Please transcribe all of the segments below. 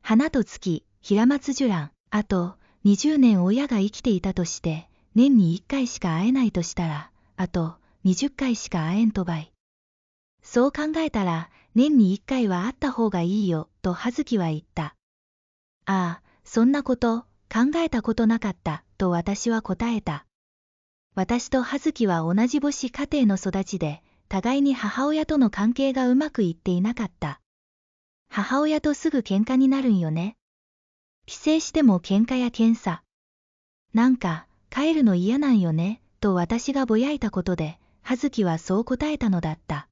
花と月、平松寿蘭、あと20年親が生きていたとして、年に1回しか会えないとしたら、あと20回しか会えんとばい。そう考えたら、年に1回は会った方がいいよ、と葉月は言った。ああ、そんなこと、考えたことなかった、と私は答えた。私と葉月は同じ母子家庭の育ちで、互いに母親との関係がうまくいっていなかった。母親とすぐ喧嘩になるんよね。帰省しても喧嘩や検査。なんか、帰るの嫌なんよね、と私がぼやいたことで、葉月はそう答えたのだった。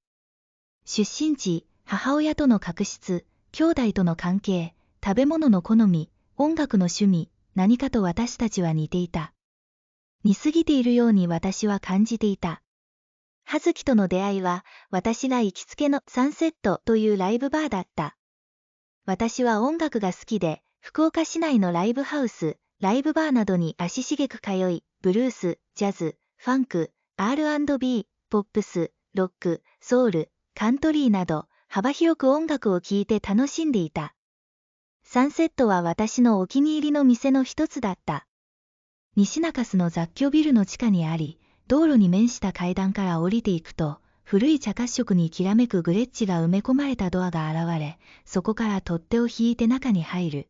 出身地、母親との確執、兄弟との関係、食べ物の好み、音楽の趣味、何かと私たちは似ていた。似すぎているように私は感じていた。葉月との出会いは、私が行きつけのサンセットというライブバーだった。私は音楽が好きで、福岡市内のライブハウス、ライブバーなどに足しげく通い、ブルース、ジャズ、ファンク、R&B、ポップス、ロック、ソウル、カントリーなど、幅広く音楽を聴いて楽しんでいた。サンセットは私のお気に入りの店の一つだった。西中洲の雑居ビルの地下にあり、道路に面した階段から降りていくと、古い茶褐色にきらめくグレッチが埋め込まれたドアが現れ、そこから取っ手を引いて中に入る。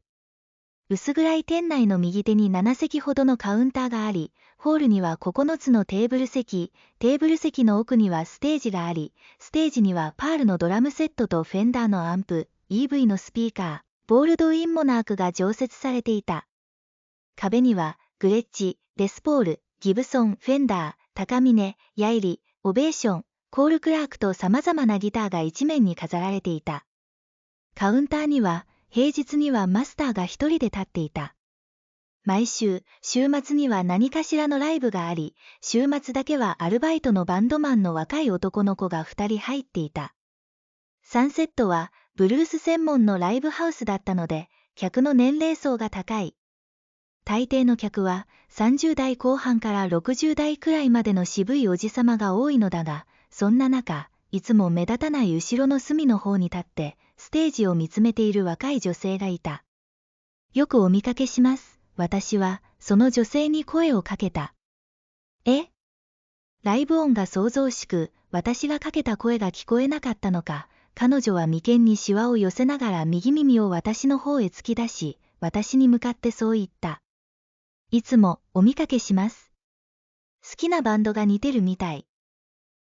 薄暗い店内の右手に7席ほどのカウンターがあり、ホールには9つのテーブル席の奥にはステージがあり、ステージにはパールのドラムセットとフェンダーのアンプ、EV のスピーカー、ボールドウィンモナークが常設されていた。壁には、グレッチ、レスポール、ギブソン、フェンダー、高峰、ヤイリ、オベーション、コール・クラークと様々なギターが一面に飾られていた。カウンターには、平日にはマスターが一人で立っていた。毎週、週末には何かしらのライブがあり、週末だけはアルバイトのバンドマンの若い男の子が2人入っていた。サンセットは、ブルース専門のライブハウスだったので、客の年齢層が高い。大抵の客は、30代後半から60代くらいまでの渋いおじさまが多いのだが、そんな中、いつも目立たない後ろの隅の方に立って、ステージを見つめている若い女性がいた。よくお見かけします。私は、その女性に声をかけた。え？ライブ音が騒々しく、私がかけた声が聞こえなかったのか、彼女は眉間にシワを寄せながら右耳を私の方へ突き出し、私に向かってそう言った。いつもお見かけします。好きなバンドが似てるみたい。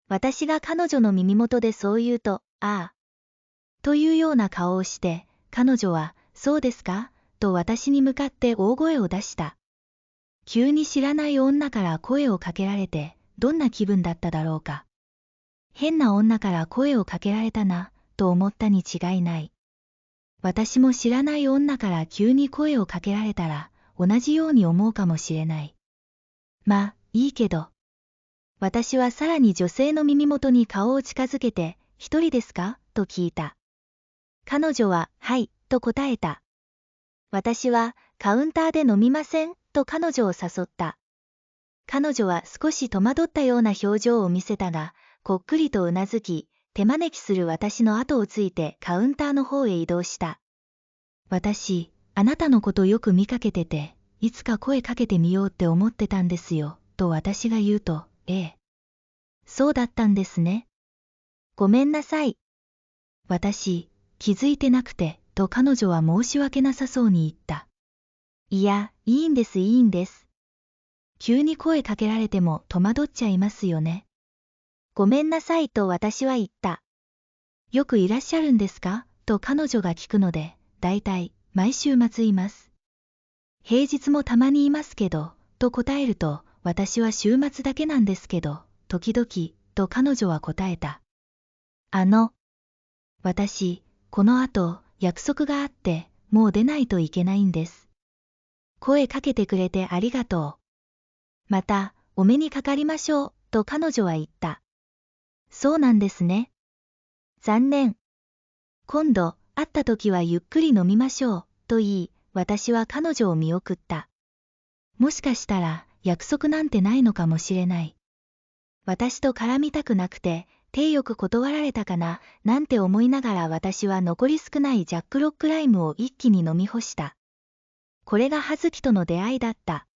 私が彼女の耳元でそう言うと、ああ。というような顔をして、彼女は、そうですかと私に向かって大声を出した。急に知らない女から声をかけられて、どんな気分だっただろうか。変な女から声をかけられたな、と思ったに違いない。私も知らない女から急に声をかけられたら、同じように思うかもしれない。まあ、いいけど。私はさらに女性の耳元に顔を近づけて、一人ですかと聞いた。彼女は、はい、と答えた。私は、カウンターで飲みませんと彼女を誘った。彼女は少し戸惑ったような表情を見せたが、こっくりとうなずき、手招きする私の後をついてカウンターの方へ移動した。私、あなたのことよく見かけてて、いつか声かけてみようって思ってたんですよ、と私が言うと、ええ。そうだったんですね。ごめんなさい。私、気づいてなくて、と彼女は申し訳なさそうに言った。いや、いいんですいいんです。急に声かけられても戸惑っちゃいますよね。ごめんなさいと私は言った。よくいらっしゃるんですかと彼女が聞くので、だいたい毎週末います。平日もたまにいますけど、と答えると、私は週末だけなんですけど、時々、と彼女は答えた。私、この後、約束があって、もう出ないといけないんです。声かけてくれてありがとう。また、お目にかかりましょう、と彼女は言った。そうなんですね。残念。今度、会った時はゆっくり飲みましょう、と言い、私は彼女を見送った。もしかしたら、約束なんてないのかもしれない。私と絡みたくなくて、手よく断られたかな、なんて思いながら私は残り少ないジャックロックライムを一気に飲み干した。これが葉月との出会いだった。